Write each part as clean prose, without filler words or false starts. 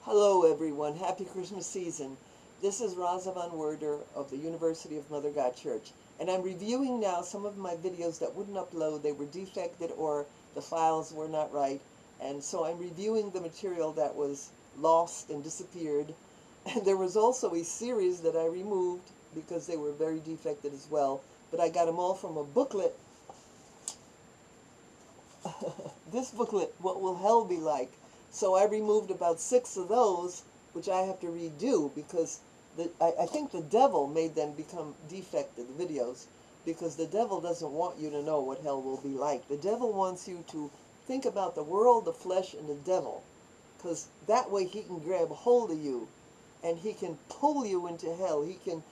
Hello everyone, happy Christmas season. This is Raza von Werder of the University of Mother God Church, and I'm reviewing now some of my videos that wouldn't upload. They were defected or the files were not right, and so I'm reviewing the material that was lost and disappeared. And there was also a series that I removed because they were very defected as well, but I got them all from a booklet. This booklet, What Will Hell Be Like? So I removed about 6 of those, which I have to redo because I think the devil made them become defected, the videos, because the devil doesn't want you to know what hell will be like. The devil wants you to think about the world, the flesh, and the devil, because that way he can grab hold of you and he can pull you into hell. He can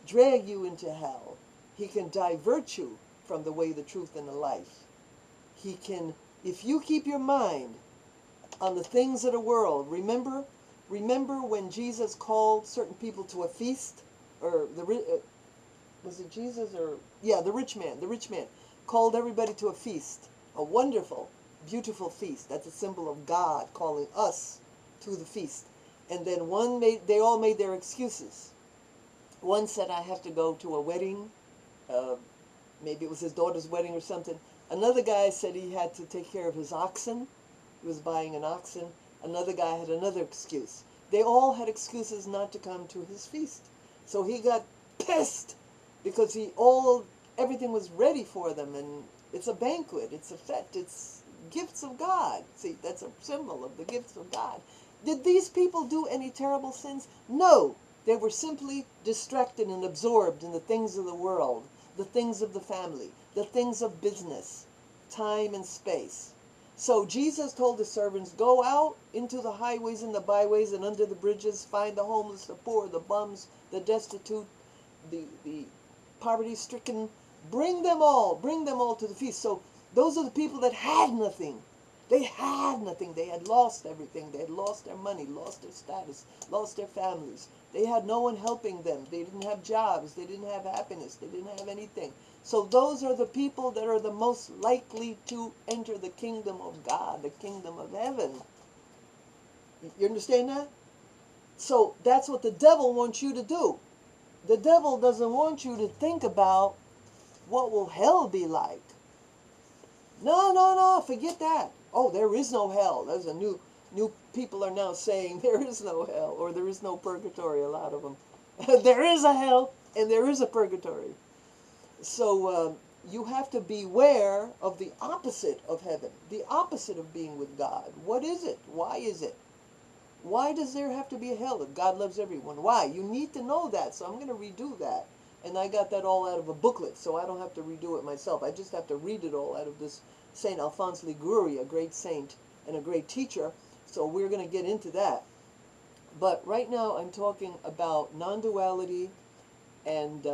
drag you into hell. He can divert you from the way, the truth, and the life. He can, if you keep your mind on the things of the world. Remember when Jesus called certain people to a feast, or was it Jesus or the rich man called everybody to a feast, a wonderful, beautiful feast. That's a symbol of God calling us to the feast. And then they all made their excuses. One said, I have to go to a wedding, maybe it was his daughter's wedding or something. Another guy said he had to take care of his oxen. He was buying an oxen. Another guy had another excuse. They all had excuses not to come to his feast. So he got pissed because everything was ready for them, and it's a banquet, it's a fete, it's gifts of God. See, that's a symbol of the gifts of God. Did these people do any terrible sins? No. They were simply distracted and absorbed in the things of the world, the things of the family, the things of business, time and space. So Jesus told the servants, go out into the highways and the byways and under the bridges, find the homeless, the poor, the bums, the destitute, the poverty-stricken. Bring them all to the feast. So those are the people that had nothing. They had nothing. They had lost everything. They had lost their money, lost their status, lost their families. They had no one helping them. They didn't have jobs. They didn't have happiness. They didn't have anything. So those are the people that are the most likely to enter the kingdom of God, the kingdom of heaven. You understand that? So that's what the devil wants you to do. The devil doesn't want you to think about what will hell be like. No, forget that. Oh, there is no hell. There's a new people are now saying there is no hell, or there is no purgatory, a lot of them. There is a hell and there is a purgatory. So you have to beware of the opposite of heaven, the opposite of being with God. What is it? Why is it? Why does there have to be a hell if God loves everyone? Why? You need to know that, so I'm going to redo that. And I got that all out of a booklet, so I don't have to redo it myself. I just have to read it all out of this St. Alphonse Liguori, a great saint and a great teacher. So we're going to get into that. But right now I'm talking about non-duality and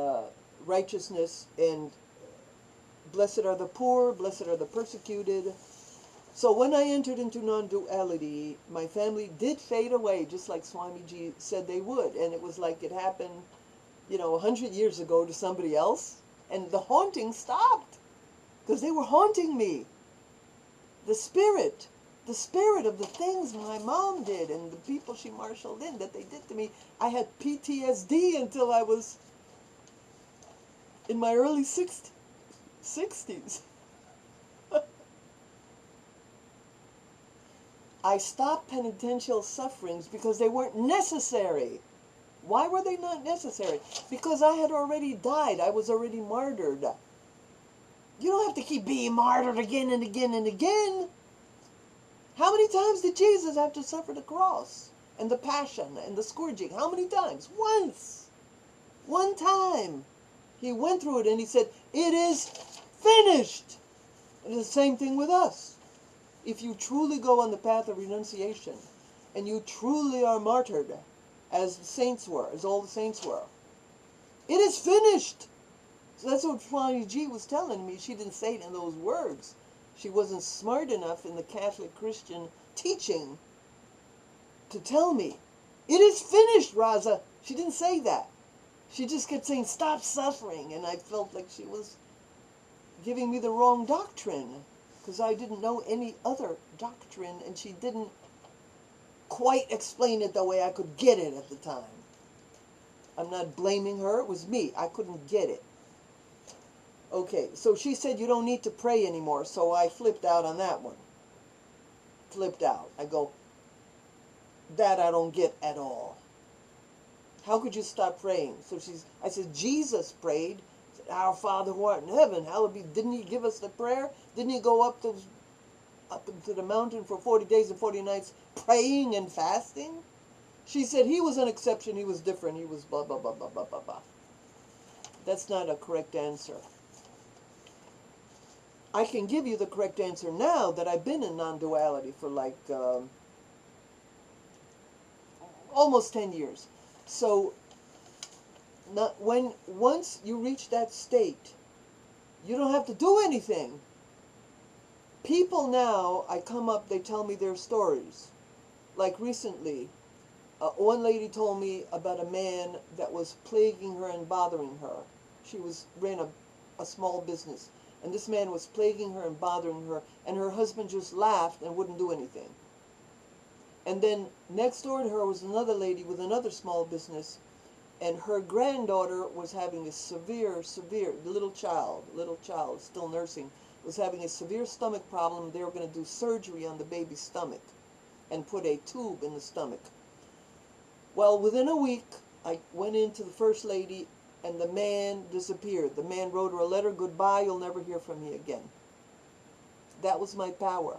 righteousness, and blessed are the poor, blessed are the persecuted. So when I entered into non-duality, my family did fade away, just like Swamiji said they would. And it was like it happened, 100 years ago to somebody else. And the haunting stopped because they were haunting me. The spirit of the things my mom did and the people she marshaled in that they did to me. I had PTSD until I was in my early 60s. I stopped penitential sufferings because they weren't necessary. Why were they not necessary? Because I had already died. I was already martyred. You don't have to keep being martyred again and again and again. How many times did Jesus have to suffer the cross and the passion and the scourging? How many times? Once. One time. He went through it and he said, it is finished. And it's the same thing with us. If you truly go on the path of renunciation and you truly are martyred, as the saints were, as all the saints were, it is finished. So that's what Swami G was telling me. She didn't say it in those words. She wasn't smart enough in the Catholic Christian teaching to tell me, it is finished, Raza. She didn't say that. She just kept saying, stop suffering. And I felt like she was giving me the wrong doctrine because I didn't know any other doctrine, and she didn't quite explain it the way I could get it at the time. I'm not blaming her. It was me. I couldn't get it. Okay, so she said you don't need to pray anymore, so I flipped out on that one. Flipped out. I go, that I don't get at all. How could you stop praying? So I said, Jesus prayed. Said, Our Father who art in heaven, hallowed be. Didn't he give us the prayer? Didn't he go up into the mountain for 40 days and 40 nights praying and fasting? She said he was an exception. He was different. He was blah, blah, blah, blah, blah, blah, blah. That's not a correct answer. I can give you the correct answer now that I've been in non-duality for like almost 10 years. So once you reach that state, you don't have to do anything. People now, I come up, they tell me their stories. Like recently, one lady told me about a man that was plaguing her and bothering her. She ran a small business, and this man was plaguing her and bothering her, and her husband just laughed and wouldn't do anything. And then next door to her was another lady with another small business, and her granddaughter was having a severe, little child, still nursing, was having a severe stomach problem. They were going to do surgery on the baby's stomach and put a tube in the stomach. Well, within a week, I went into the first lady, and the man disappeared. The man wrote her a letter, goodbye, you'll never hear from me again. That was my power.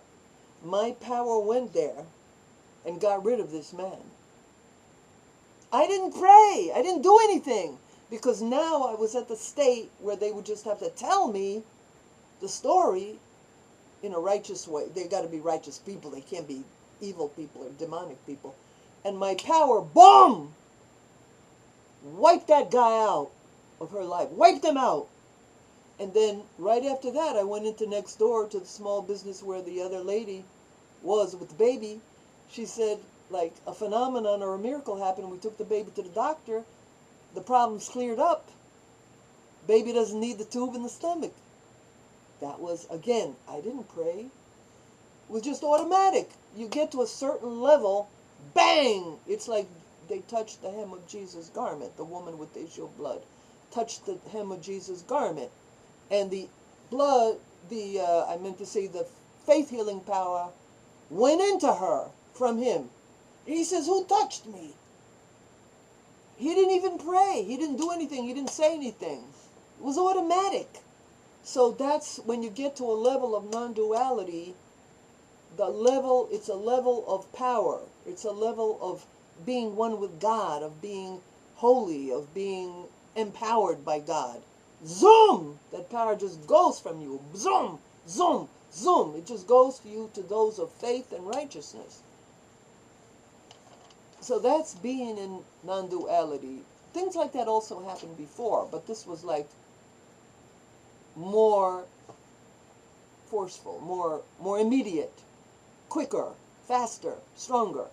My power went there and got rid of this man. I didn't pray. I didn't do anything. Because now I was at the state where they would just have to tell me the story in a righteous way. They got to be righteous people. They can't be evil people or demonic people. And my power, boom! Wiped that guy out of her life. Wiped him out. And then right after that, I went into next door to the small business where the other lady was with the baby. She said, like, a phenomenon or a miracle happened. We took the baby to the doctor. The problem's cleared up. Baby doesn't need the tube in the stomach. That was, again, I didn't pray. It was just automatic. You get to a certain level, bang! It's like they touched the hem of Jesus' garment. The woman with the issue of blood touched the hem of Jesus' garment. And the blood, I meant to say the faith healing power went into her from him. He says, who touched me? He didn't even pray. He didn't do anything. He didn't say anything. It was automatic. So that's when you get to a level of non-duality, it's a level of power. It's a level of being one with God, of being holy, of being empowered by God. Zoom! That power just goes from you. Zoom! Zoom! Zoom! It just goes to you, to those of faith and righteousness. So that's being in non-duality. Things like that also happened before, but this was like more forceful, more immediate, quicker, faster, stronger.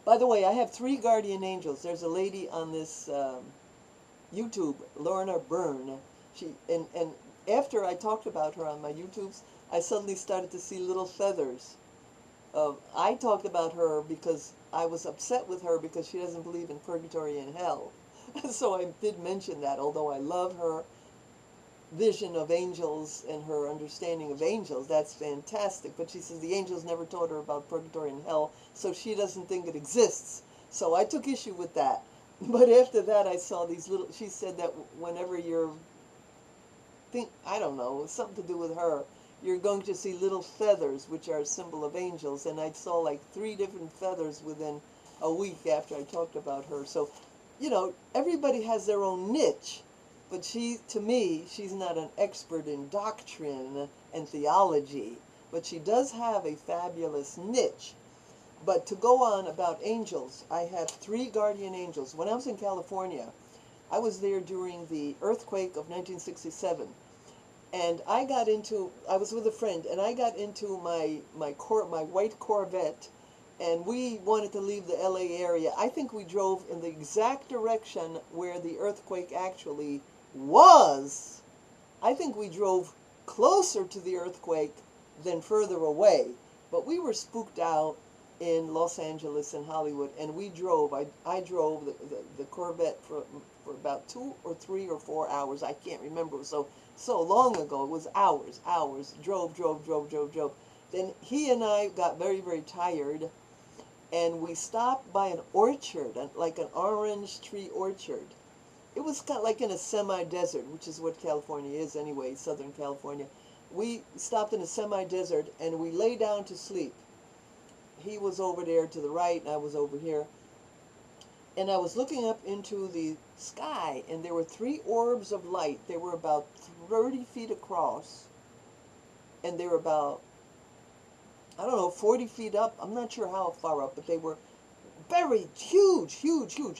By the way, I have 3 guardian angels. There's a lady on this YouTube, Lorna Byrne. And after I talked about her on my YouTubes, I suddenly started to see little feathers. I talked about her because I was upset with her because she doesn't believe in purgatory and hell. So I did mention that, although I love her vision of angels and her understanding of angels. That's fantastic. But she says the angels never taught her about purgatory and hell, so she doesn't think it exists. So I took issue with that. But after that, I saw these little, she said that whenever I don't know, something to do with her, you're going to see little feathers, which are a symbol of angels. And I saw like 3 different feathers within a week after I talked about her. So, you know, everybody has their own niche. But to me, she's not an expert in doctrine and theology. But she does have a fabulous niche. But to go on about angels, I have 3 guardian angels. When I was in California, I was there during the earthquake of 1967. And I was with a friend, and I got into my white Corvette, and we wanted to leave the LA area. I think we drove in the exact direction where the earthquake actually was. I think we drove closer to the earthquake than further away. But we were spooked out in Los Angeles and Hollywood, and we drove. I drove the Corvette for about 2 or 3 or 4 hours. I can't remember. It was so long ago. It was hours. Drove. Then he and I got very, very tired, and we stopped by an orchard, like an orange tree orchard. It was kind of like in a semi-desert, which is what California is anyway, Southern California. We stopped in a semi-desert, and we lay down to sleep. He was over there to the right, and I was over here. And I was looking up into the sky, and there were 3 orbs of light. They were about 30 feet across, and they were about, I don't know, 40 feet up. I'm not sure how far up, but they were very huge.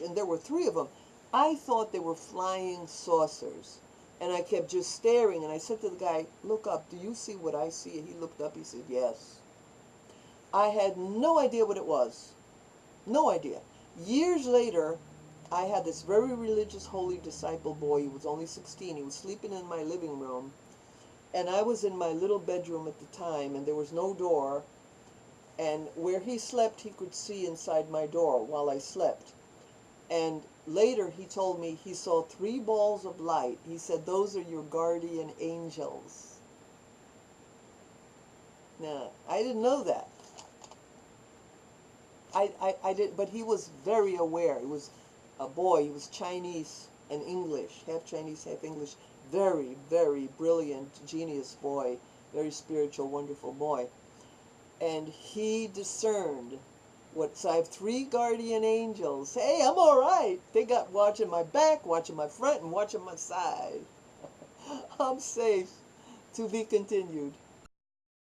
And there were 3 of them. I thought they were flying saucers. And I kept just staring, and I said to the guy, look up, do you see what I see? And he looked up, he said, yes. I had no idea what it was. No idea. Years later, I had this very religious, holy disciple boy. He was only 16. He was sleeping in my living room. And I was in my little bedroom at the time, and there was no door. And where he slept, he could see inside my door while I slept. And later he told me he saw 3 balls of light. He said, those are your guardian angels. Now, I didn't know that. I did, but he was very aware. He was a boy. He was Chinese and English, half Chinese, half English. Very, very brilliant, genius boy. Very spiritual, wonderful boy. And he discerned so I have 3 guardian angels. Hey, I'm all right. They got watching my back, watching my front, and watching my side. I'm safe. To be continued.